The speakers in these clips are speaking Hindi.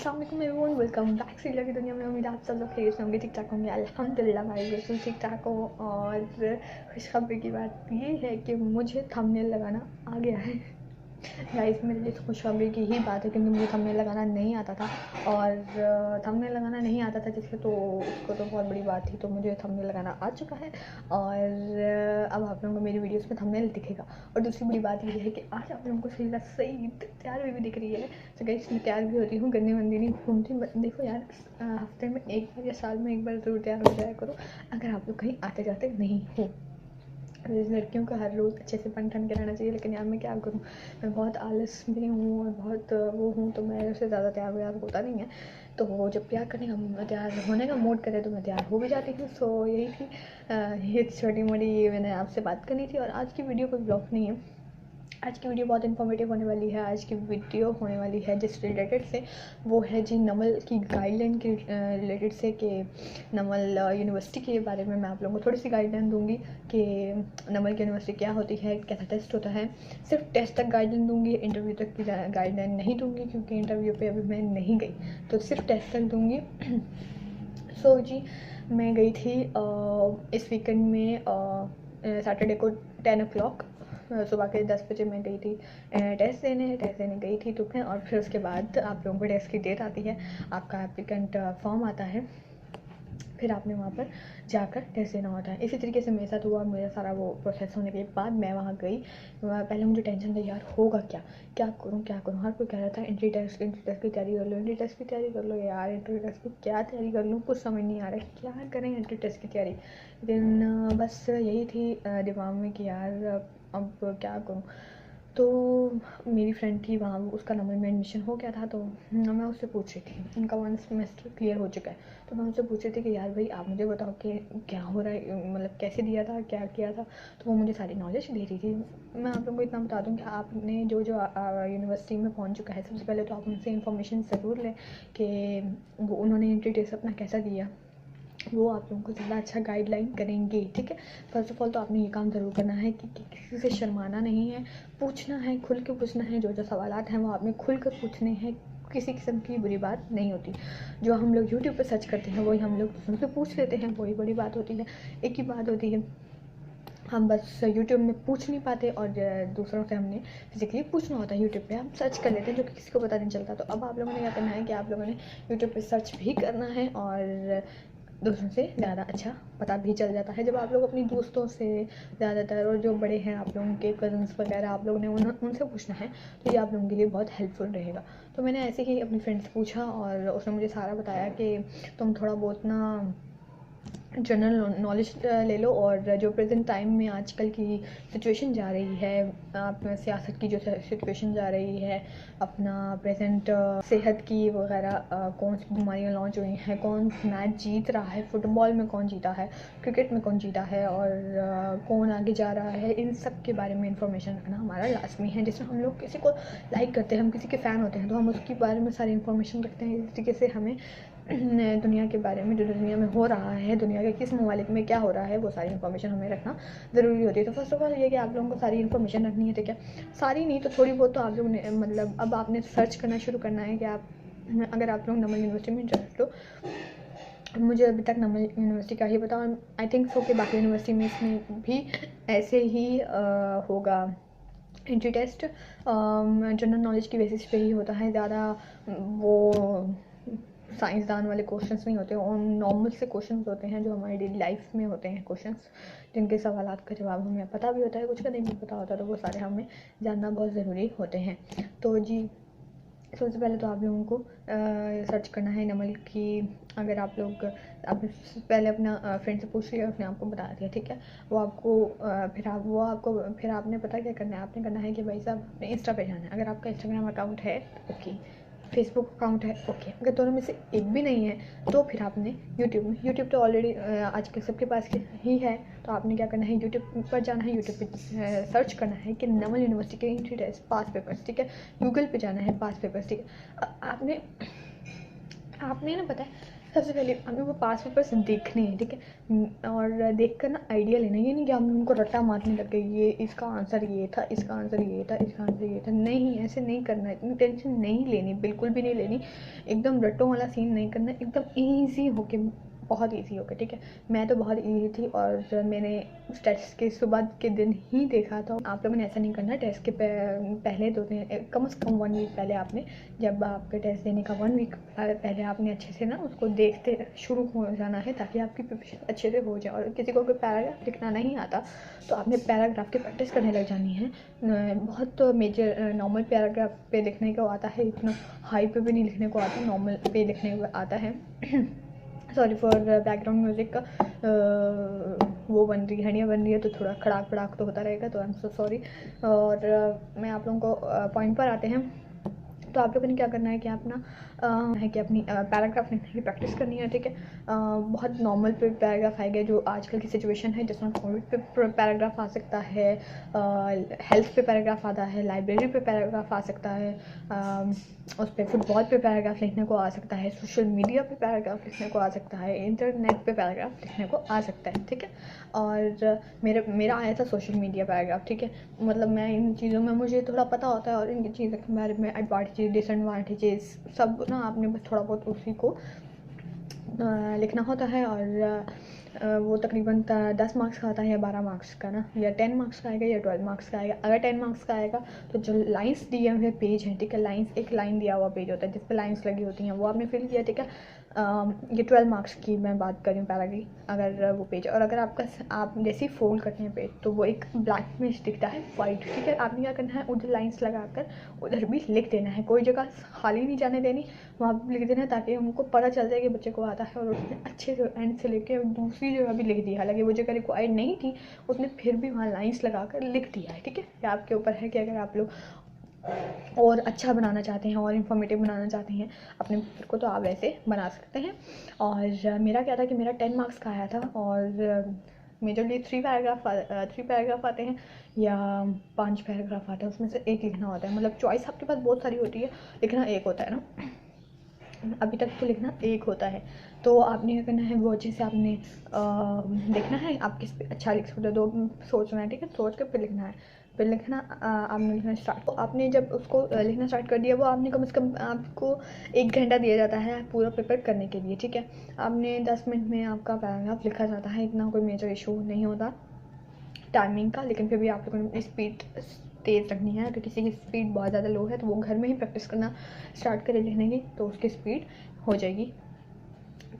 अस्सलाम एवरीवन, वेलकम बैक सीरियल की दुनिया में। उम्मीद आप सब लोग खैरियत से होंगे, ठीक ठाक होंगे। अल्हम्दुलिल्लाह मैं बिल्कुल ठीक ठाक हूँ। और खुशखबरी की बात ये है कि मुझे थंबनेल लगाना आ गया है। गाइस, मेरे लिए खुशखबरी की ही बात है क्योंकि मुझे थंबनेल लगाना नहीं आता था। और थंबनेल लगाना नहीं आता था जिससे तो उसको तो बहुत बड़ी बात थी। तो मुझे थंबनेल लगाना आ चुका है और अब आप लोगों को मेरी वीडियोस में थंबनेल दिखेगा। और दूसरी बड़ी बात ये है कि आज आप लोगों को सही तैयार हुई भी दिख रही है। तो गाइस, मैं तैयार भी होती हूँ, गंदी वंदी नहीं घूमती। देखो यार, हफ्ते में एक बार या साल में एक बार ज़रूर तैयार हो जाया करो अगर आप लोग कहीं आते जाते नहीं हो। लड़कियों को हर रोज़ अच्छे से बन ठन के रहना चाहिए, लेकिन यार मैं क्या करूँ, मैं बहुत आलस भी हूँ और बहुत वो हूँ, तो मैं उससे ज़्यादा तैयार होता नहीं है। तो वो जब तैयार करने का तैयार होने का मूड करे तो मैं तैयार हो भी जाती हूँ। सो यही थी ये छोटी मोटी मैंने आपसे बात करनी थी। और आज की वीडियो कोई ब्लॉग नहीं है, आज की वीडियो बहुत इन्फॉर्मेटिव होने वाली है। आज की वीडियो होने वाली है जिस रिलेटेड से, वो है जी नमल की गाइडलाइन के रिलेटेड से, कि नमल यूनिवर्सिटी के बारे में मैं आप लोगों को थोड़ी सी गाइडलाइन दूंगी कि नमल की यूनिवर्सिटी क्या होती है, कैसा टेस्ट होता है। सिर्फ टेस्ट तक गाइडलाइन दूंगी, इंटरव्यू तक की गाइडलाइन नहीं दूंगी क्योंकि इंटरव्यू पे अभी मैं नहीं गई, तो सिर्फ टेस्ट तक दूंगी। सो जी, मैं गई थी इस वीकेंड में सैटरडे को 10 o'clock सुबह के 10 बजे मैं गई थी टेस्ट देने गई थी। तो और फिर उसके बाद आप लोगों को टेस्ट की डेट आती है, आपका एप्लीकेंट फॉर्म आता है, फिर आपने वहाँ पर जाकर टेस्ट देना होता है। इसी तरीके से मेरे साथ हुआ। मेरा सारा वो प्रोसेस होने के बाद मैं वहाँ गई। पहले मुझे टेंशन था, यार होगा क्या, क्या करूँ। हर कोई कह रहा था एंट्री टेस्ट की तैयारी कर लो, एंट्री टेस्ट की तैयारी कर लो। यार एंट्री टेस्ट की क्या तैयारी कर लूँ, कुछ समझ नहीं आ रहा है क्या करें एंट्री टेस्ट की तैयारी। लेकिन बस यही थी दिमाग में कि यार अब क्या करूँ। तो मेरी फ्रेंड थी वहाँ, उसका नंबर में एडमिशन हो गया था, तो मैं उससे पूछ रही थी, उनका 1 सेमेस्टर क्लियर हो चुका है। तो मैं उनसे पूछ रही थी कि यार भाई आप मुझे बताओ कि क्या हो रहा है, मतलब कैसे दिया था, क्या किया था। तो वो मुझे सारी नॉलेज दे रही थी। मैं आप लोगों को इतना बता दूँ कि आपने जो यूनिवर्सिटी में पहुँच चुका है, सबसे पहले तो आप उनसे इन्फॉर्मेशन ज़रूर लें कि वो उन्होंने एंट्री टेस्ट अपना कैसा दिया, वो आप लोगों को ज़्यादा अच्छा गाइडलाइन करेंगे। ठीक है, फर्स्ट ऑफ ऑल तो आपने ये काम ज़रूर करना है कि किसी से शर्माना नहीं है, पूछना है, खुल के पूछना है। जो सवालात हैं वो आपने खुल कर पूछने हैं, किसी किस्म की बुरी बात नहीं होती। जो हम लोग यूट्यूब पर सर्च करते हैं वही हम लोग दूसरों से पूछ लेते हैं, वही बड़ी बात होती है। एक ही बात होती है, हम बस यूट्यूब में पूछ नहीं पाते और दूसरों से हमने फिजिकली पूछना होता है। यूट्यूब पे हम सर्च कर लेते हैं, जो कि किसी को पता नहीं चलता। तो अब आप लोगों ने क्या करना है कि आप लोगों ने यूट्यूब पे सर्च भी करना है और दूसरों से ज़्यादा अच्छा पता भी चल जाता है। जब आप लोग अपनी दोस्तों से ज़्यादातर, और जो बड़े हैं आप लोगों के कज़न्स वगैरह, आप लोगों ने उनसे पूछना है, तो ये आप लोगों के लिए बहुत हेल्पफुल रहेगा। तो मैंने ऐसे ही अपनी फ्रेंड से पूछा और उसने मुझे सारा बताया कि तुम थोड़ा बहुत ना जनरल नॉलेज ले लो, और जो प्रेजेंट टाइम में आजकल की सिचुएशन जा रही है, आप सियासत की जो सिचुएशन जा रही है, अपना प्रेजेंट सेहत की वगैरह, कौन सी बीमारियां लॉन्च हुई हैं, कौन मैच जीत रहा है, फुटबॉल में कौन जीता है, क्रिकेट में कौन जीता है, और कौन आगे जा रहा है, इन सब के बारे में इंफॉर्मेशन रखना हमारा लाजमी है। जैसे हम लोग किसी को लाइक करते हैं, हम किसी के फ़ैन होते हैं, तो हम उसके बारे में सारी इन्फॉर्मेशन रखते हैं। इस तरीके से हमें दुनिया के बारे में, जो दुनिया में हो रहा है, दुनिया के किस ममालिक में क्या हो रहा है, वो सारी इन्फॉर्मेशन हमें रखना ज़रूरी होती है। तो फर्स्ट ऑफ ऑल ये कि आप लोगों को सारी इन्फॉर्मेशन रखनी है। ठीक है, सारी नहीं तो थोड़ी बहुत तो आप लोगों ने, मतलब अब आपने सर्च करना शुरू करना है कि आप, अगर आप लोग नमल यूनिवर्सिटी में इंटरेस्ट हो। मुझे अभी तक नमल यूनिवर्सिटी का ही पता, और आई थिंक सो कि बाकी यूनिवर्सिटी में इसमें भी ऐसे ही होगा। एंट्री टेस्ट जनरल नॉलेज की बेसिस पे ही होता है, ज़्यादा वो साइंसदान वाले क्वेश्चंस नहीं होते, और नॉर्मल से क्वेश्चंस होते हैं जो हमारी डेली लाइफ में होते हैं क्वेश्चंस, जिनके सवालात का जवाब हमें पता भी होता है, कुछ का नहीं भी पता होता, तो वो सारे हमें जानना बहुत ज़रूरी होते हैं। तो जी, सबसे पहले तो आप लोगों को सर्च करना है नमल की। अगर आप लोग, आप पहले अपना फ्रेंड से पूछ लिया, उसने आपको बता दिया, ठीक है, वो आपको फिर आपने पता क्या करना है, आपने करना है कि भाई साहब अपने इंस्टा पे जाना है। अगर आपका इंस्टाग्राम अकाउंट है ओके, फेसबुक अकाउंट है ओके, अगर दोनों में से एक भी नहीं है तो फिर आपने यूट्यूब तो ऑलरेडी आजकल सबके पास ही है। तो आपने क्या करना है, यूट्यूब पर जाना है, यूट्यूब पे सर्च करना है कि नमल यूनिवर्सिटी के एंट्री टेस्ट पास पेपर्स। ठीक है, गूगल पे जाना है पास पेपर्स। ठीक है, आपने ना, पता है सबसे पहले हमें वो पास पेपर्स देखने हैं, ठीक है, और देख कर ना आइडिया लेना, ये नहीं कि हम उनको रट्टा मारने लग गए, ये इसका आंसर ये था, इसका आंसर ये था, इसका आंसर ये था। नहीं, ऐसे नहीं करना, इतनी टेंशन नहीं लेनी, बिल्कुल भी नहीं लेनी, एकदम रट्टों वाला सीन नहीं करना, एकदम ईजी होके, बहुत ईजी होगा, ठीक है। मैं तो बहुत ईजी थी, और मैंने टेस्ट के सुबह के दिन ही देखा था। आप लोगों ने ऐसा नहीं करना, टेस्ट के पहले 2 दिन, कम से कम 1 वीक पहले आपने, जब आपके टेस्ट देने का 1 वीक पहले आपने अच्छे से ना उसको देखते शुरू हो जाना है, ताकि आपकी प्रिपरेशन अच्छे से हो जाए। और किसी को अगर पैराग्राफ लिखना नहीं आता तो आपने पैराग्राफ की प्रैक्टिस करने लग जानी है। बहुत मेजर नॉर्मल पैराग्राफ पे लिखने को आता है, इतना हाई पे भी नहीं लिखने को आता, नॉर्मल पे लिखने को आता है। सॉरी फॉर बैकग्राउंड म्यूज़िक का वो बन रही है, हंडिया बन रही है, तो थोड़ा खड़ाक खड़ाक तो होता रहेगा, तो आई एम सो सॉरी। और मैं आप लोगों को पॉइंट पर आते हैं। तो आप लोगों ने क्या करना है कि आप ना है कि अपनी पैराग्राफ लिखने की प्रैक्टिस करनी है, ठीक है। बहुत नॉर्मल पे पैराग्राफ आएगा, जो आजकल की सिचुएशन है, जिसमें कोविड पे पैराग्राफ आ सकता है, हेल्थ पे पैराग्राफ आता है, लाइब्रेरी पे पैराग्राफ आ सकता है, उस पर फुटबॉल पे पैराग्राफ लिखने को आ सकता है, सोशल मीडिया पे पैराग्राफ लिखने को आ सकता है, इंटरनेट पे पैराग्राफ लिखने को आ सकता है, ठीक है। और मेरा आया था सोशल मीडिया पैराग्राफ, ठीक है। मतलब मैं इन चीज़ों में मुझे थोड़ा पता होता है, और इन चीज़ों के बारे में एडवांटेजेस डिसएडवांटेजेस सब ना आपने बस थोड़ा बहुत उसी को लिखना होता है। और वो तकरीबन 10 मार्क्स का आता है, या 12 मार्क्स का ना, या 10 मार्क्स का आएगा, या 12 मार्क्स का आएगा। अगर 10 मार्क्स का आएगा तो जो लाइंस दिए हुए पेज हैं, ठीक है, लाइंस, एक लाइन दिया हुआ पेज होता है जिस पे लाइंस लगी होती हैं, वो आपने फिल किया, ठीक है। ये 12 मार्क्स की मैं बात कर रही हूँ पैरा की, अगर वो पेज, और अगर आप जैसे ही फोल्ड करते हैं पेज तो वो एक ब्लैक में दिखता है वाइट, ठीक है। आपने क्या करना है, उधर लाइंस लगाकर उधर भी लिख देना है, कोई जगह खाली नहीं जाने देनी, वहाँ पर लिख देना है, ताकि उनको पता चल जाए कि बच्चे को आता है। और उसने अच्छे से एंड से लेके दूसरी जगह भी लिख दी, हालांकि वो जगह रिक्वायर्ड नहीं थी, उसने फिर भी वहाँ लाइंस लगाकर लिख दिया है, ठीक है। ये आपके ऊपर है कि अगर आप लोग और अच्छा बनाना चाहते हैं और इन्फॉर्मेटिव बनाना चाहते हैं अपने पेपर को, तो आप ऐसे बना सकते हैं। और मेरा क्या था कि मेरा 10 मार्क्स का आया था, और मेजरली 3 पैराग्राफ आते हैं, या 5 पैराग्राफ आते हैं, उसमें से एक लिखना होता है। मतलब चॉइस आपके पास बहुत सारी होती है, लिखना एक होता है ना, अभी तक तो लिखना एक होता है। तो आपने क्या करना है, वो अच्छे से आपने देखना है आप किस पे अच्छा लिख सकते हो, दो सोचना है, ठीक है, सोच कर फिर लिखना है। फिर लिखना आपने लिखना स्टार्ट, तो आपने जब उसको लिखना स्टार्ट कर दिया, वो आपने कम से कम आपको 1 घंटा दिया जाता है पूरा पेपर करने के लिए, ठीक है। आपने 10 मिनट में आपका पैराग्राफ लिखा जाता है, इतना कोई मेजर इशू नहीं होता टाइमिंग का। लेकिन फिर भी आप लोगों ने स्पीड तेज़ रखनी है। अगर किसी की स्पीड बहुत ज़्यादा लो है तो वो घर में ही प्रैक्टिस करना स्टार्ट करे लिखने की, तो उसकी स्पीड हो जाएगी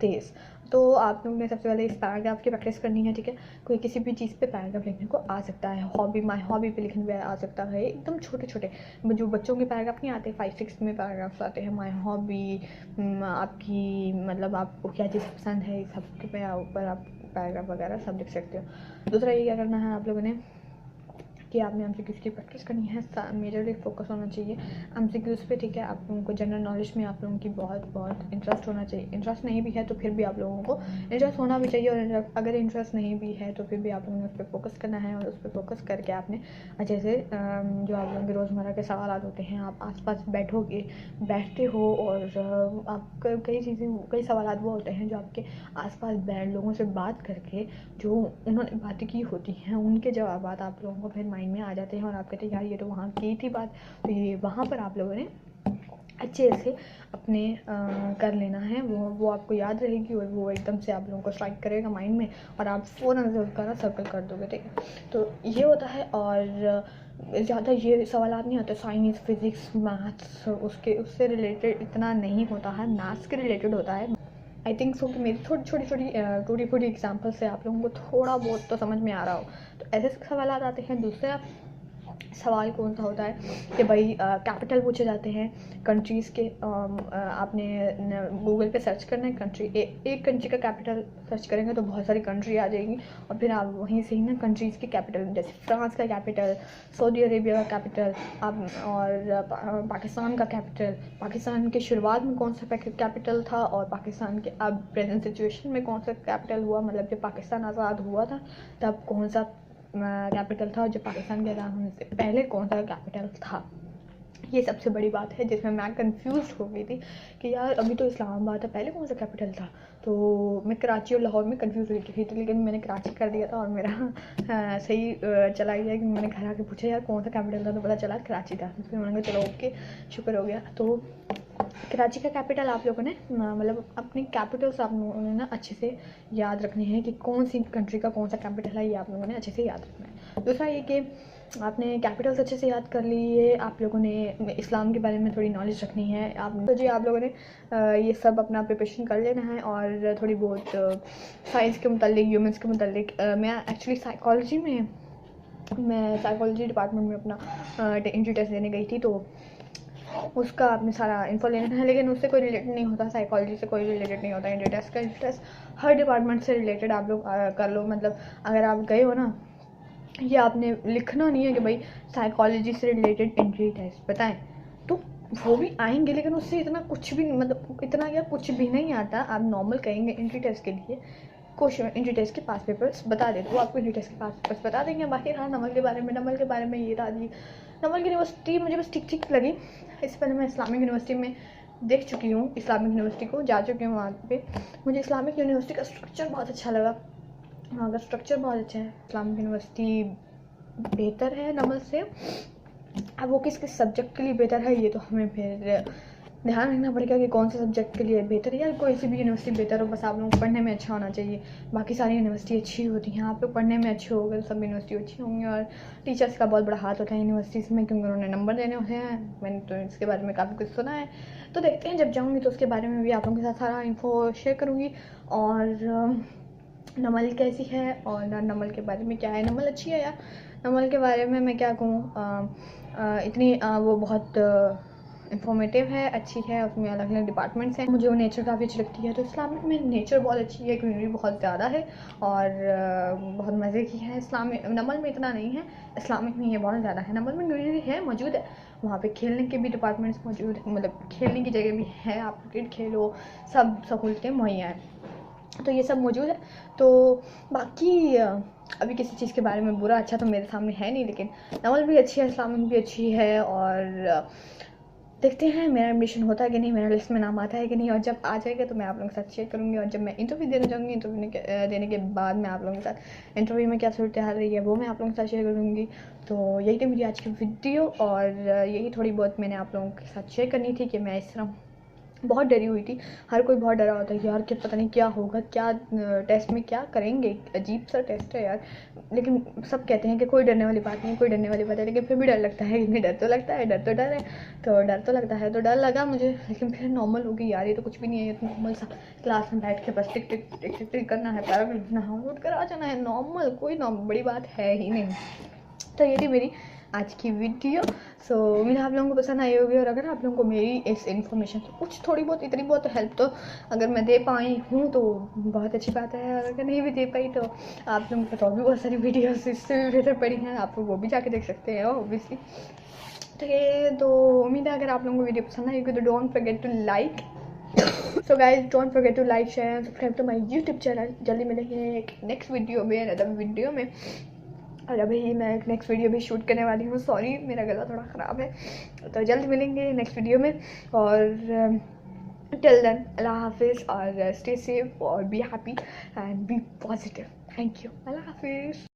तेज़। तो आप लोगों ने सबसे पहले इस पैराग्राफ की प्रैक्टिस करनी है, ठीक है। कोई किसी भी चीज़ पे पैराग्राफ लिखने को आ सकता है, माय हॉबी पे लिखने पे आ सकता है, एकदम छोटे छोटे जो बच्चों के पैराग्राफ नहीं आते, 5-6 में पैराग्राफ्स आते हैं, माय हॉबी, आपकी मतलब आपको क्या चीज़ पसंद है, इस सब के ऊपर आप पैराग्राफ वगैरह सब लिख सकते हो। दूसरा ये क्या करना है आप लोगों ने कि आपने एमसीक्यूज़ की प्रैक्टिस करनी है, मेजरली फोकस होना चाहिए एमसीक्यूज़ पे, ठीक है। आप लोगों को जनरल नॉलेज में आप लोगों की बहुत इंटरेस्ट होना चाहिए। इंटरेस्ट नहीं भी है तो फिर भी आप लोगों को इंटरेस्ट होना भी चाहिए, और अगर इंटरेस्ट नहीं भी है तो फिर भी आप लोगों ने उस पर फोकस करना है। और उस पर फोकस करके आपने अच्छे से जो आप लोगों के रोज़मर्रा के सवाल होते हैं, आप आसपास बैठते हो, और आप कई सवाल वो होते हैं जो आपके आसपास बैठ लोगों से बात करके जो उन्होंने बातें की होती हैं, उनके जवाब आप लोगों को फिर माइंड में आ जाते हैं, और आप कहते हैं यार ये तो वहाँ की थी बात, तो ये वहाँ पर आप लोगों ने अच्छे से अपने कर लेना है, वो आपको याद रहेगी, और वो एकदम से आप लोगों को स्ट्राइक करेगा माइंड में, और आप फ़ौरन से उसका ना सर्कल कर दोगे, ठीक है। तो ये होता है। और ज़्यादा ये सवाल नहीं आते, साइंस, फिज़िक्स, मैथ्स, उससे रिलेटेड इतना नहीं होता है, मैथ्स के रिलेटेड होता है। आई थिंक सो कि मेरी टूटी फूटी एग्जाम्पल से आप लोगों को थोड़ा बहुत तो समझ में आ रहा हो। तो ऐसे सवाल आते हैं। दूसरा सवाल कौन सा होता है कि भाई कैपिटल पूछे जाते हैं कंट्रीज़ के। आपने गूगल पे सर्च करना है कंट्री, एक कंट्री का कैपिटल सर्च करेंगे तो बहुत सारी कंट्री आ जाएगी, और फिर आप वहीं से ही ना कंट्रीज़ के कैपिटल, जैसे फ्रांस का कैपिटल, सऊदी अरेबिया का कैपिटल, और पाकिस्तान का कैपिटल, पाकिस्तान के शुरुआत में कौन सा कैपिटल था, और पाकिस्तान के अब प्रेजेंट सिचुएशन में कौन सा कैपिटल हुआ, मतलब जब पाकिस्तान आज़ाद हुआ था तब कौन सा कैपिटल था, और जब पाकिस्तान के आज़ाद होने से पहले कौन सा कैपिटल था। ये सबसे बड़ी बात है जिसमें मैं कंफ्यूज हो गई थी कि यार अभी तो इस्लामाबाद था, पहले कौन सा कैपिटल था। तो मैं कराची और लाहौर में कंफ्यूज हुई थी, तो लेकिन मैंने कराची कर दिया था और मेरा सही चला गया कि मैंने घर आके पूछा यार कौन सा कैपिटल था, तो पता चला कराची था। फिर मैंने कहा चलो ओके, शुक्र हो गया। तो कराची का कैपिटल आप लोगों ने मतलब अपनी कैपिटल्स आप लोगों ने ना अच्छे से याद रखने हैं कि कौन सी कंट्री का कौन सा कैपिटल है, ये आप लोगों ने अच्छे से याद रखना है। दूसरा ये कि आपने कैपिटल्स अच्छे से याद कर लिए, आप लोगों ने इस्लाम के बारे में थोड़ी नॉलेज रखनी है। तो जी आप लोगों ने ये सब अपना प्रिपरेशन कर लेना है और थोड़ी बहुत साइंस के मुतालिक, ह्यूमन्स के मुतालिक। मैं एक्चुअली साइकोलॉजी डिपार्टमेंट में अपना एंट्री टेस्ट देने गई थी, तो उसका आपने सारा इन्फो लेना है, लेकिन उससे कोई रिलेटेड नहीं होता, साइकोलॉजी से कोई रिलेटेड नहीं होता। एंट्री टेस्ट का टेस्ट हर डिपार्टमेंट से रिलेटेड आप लोग कर लो। मतलब अगर आप गए हो ना, ये आपने लिखना नहीं है कि भाई साइकोलॉजी से रिलेटेड एंट्री टेस्ट बताएं, तो वो भी आएंगे लेकिन उससे इतना कुछ भी मतलब इतना या कुछ भी नहीं आता। आप नॉर्मल कहेंगे एंट्री टेस्ट के लिए क्वेश्चन, एंट्री टेस्ट के पास पेपर्स बता देते, वो आपको एंट्री टेस्ट के पास पेपर्स बता देंगे। बाकी रहा नमल के बारे में ये था जी, नमल यूनिवर्सिटी मुझे बस ठीक ठीक लगी। इससे पहले मैं इस्लामिक यूनिवर्सिटी में देख चुकी हूँ, इस्लामिक यूनिवर्सिटी को जा चुकी हूँ वहाँ पे। मुझे इस्लामिक यूनिवर्सिटी का स्ट्रक्चर बहुत अच्छा लगा, वहाँ का स्ट्रक्चर बहुत अच्छा है। इस्लामिक यूनिवर्सिटी बेहतर है नमल से। अब वो किस किस सब्जेक्ट के लिए बेहतर है ये तो हमें फिर ध्यान रखना पड़ेगा कि कौन से सब्जेक्ट के लिए बेहतर है। या कोई सी भी यूनिवर्सिटी बेहतर हो, बस आप लोगों को पढ़ने में अच्छा होना चाहिए। बाकी सारी यूनिवर्सिटी अच्छी होती हैं, आप लोग पढ़ने में अच्छे हो गए तो सब यूनिवर्सिटी अच्छी होंगी। और टीचर्स का बहुत बड़ा हाथ होता है यूनिवर्सिटीज़ में, क्योंकि उन्होंने नंबर देने होते हैं। मैंने तो इसके बारे में काफ़ी कुछ सुना है, तो देखते हैं जब जाऊँगी तो उसके बारे में भी आप लोगों के साथ सारा इन्फो शेयर करूँगी। और नमल कैसी है और नमल के बारे में क्या है, नमल अच्छी है यार। नमल के बारे में मैं क्या कहूँ, इतनी वो बहुत इंफॉर्मेटिव है, अच्छी है, उसमें अलग अलग डिपार्टमेंट्स हैं। मुझे वो नेचर काफ़ी अच्छी लगती है, तो इस्लामिक में नेचर बहुत अच्छी है, ग्रीनरी बहुत ज़्यादा है और बहुत मज़े की है। इस्लामिक नमल में इतना नहीं है, इस्लामिक में ये बहुत ज़्यादा है। नमल में ग्रीनरी है, मौजूद है, वहाँ पे खेलने के भी डिपार्टमेंट्स मौजूद है, मतलब खेलने की जगह भी है, आप क्रिकेट खेलो, सब सहूलतें मुहैया हैं, तो ये सब मौजूद है। तो बाकी अभी किसी चीज़ के बारे में बुरा अच्छा तो मेरे सामने है नहीं, लेकिन नवल भी अच्छी है, इस्लामिक भी अच्छी है। और देखते हैं मेरा एडमिशन होता है कि नहीं, मेरा लिस्ट में नाम आता है कि नहीं, और जब आ जाएगा तो मैं आप लोगों के साथ शेयर करूँगी। और जब मैं इंटरव्यू देने जाऊँगी, इंटरव्यू देने के बाद मैं आप लोगों के साथ इंटरव्यू में क्या सूरत हाल रही है वो मैं आप लोगों के साथ शेयर करूँगी। तो यही थी मेरी आज की वीडियो, और यही थोड़ी बहुत मैंने आप लोगों के साथ शेयर करनी थी कि मैं इस तरह बहुत डरी हुई थी। हर कोई बहुत डरा होता है यार कि पता नहीं क्या होगा, क्या टेस्ट में क्या करेंगे, अजीब सा टेस्ट है यार। लेकिन सब कहते हैं कि कोई डरने वाली बात नहीं, कोई डरने वाली बात है, लेकिन फिर भी डर लगता है। इतनी डर तो लगता है, डर तो डर है, तो डर तो लगता है, तो डर लगा मुझे, लेकिन फिर नॉर्मल हो गई यार। ये तो कुछ भी नहीं है, ये तो नॉर्मल सा क्लास में बैठ के बस टिक टिक टिक टिक टिक करना है, पैराग्राफ लिखना है, उठ कर आ जाना है, नॉर्मल, कोई बड़ी बात है ही नहीं। तो ये थी मेरी आज की वीडियो। सो उम्मीद आप लोगों को पसंद आई होगी, और अगर आप लोगों को मेरी इस इन्फॉर्मेशन से कुछ थोड़ी बहुत इतनी बहुत हेल्प तो अगर मैं दे पाई हूँ तो बहुत अच्छी बात है। और अगर नहीं भी दे पाई तो आप लोगों को तो और भी बहुत सारी वीडियोस इससे भी बेहतर पड़ी हैं, आप लोग वो भी जाके देख सकते हैं ऑब्वियसली। तो ये तो उम्मीद है अगर आप लोगों को वीडियो पसंद आई होगी तो don't forget to like. So guys don't forget to like, share and subscribe to my YouTube channel. जल्दी मिलेंगे एक नेक्स्ट वीडियो में, अदर वीडियो में। और अभी मैं एक नेक्स्ट वीडियो भी शूट करने वाली हूँ, सॉरी मेरा गला थोड़ा ख़राब है, तो जल्द मिलेंगे नेक्स्ट वीडियो में। और टिल देन अल्लाह हाफिज़, और स्टे सेफ और be happy and be positive. Thank you, Allah हाफिज़।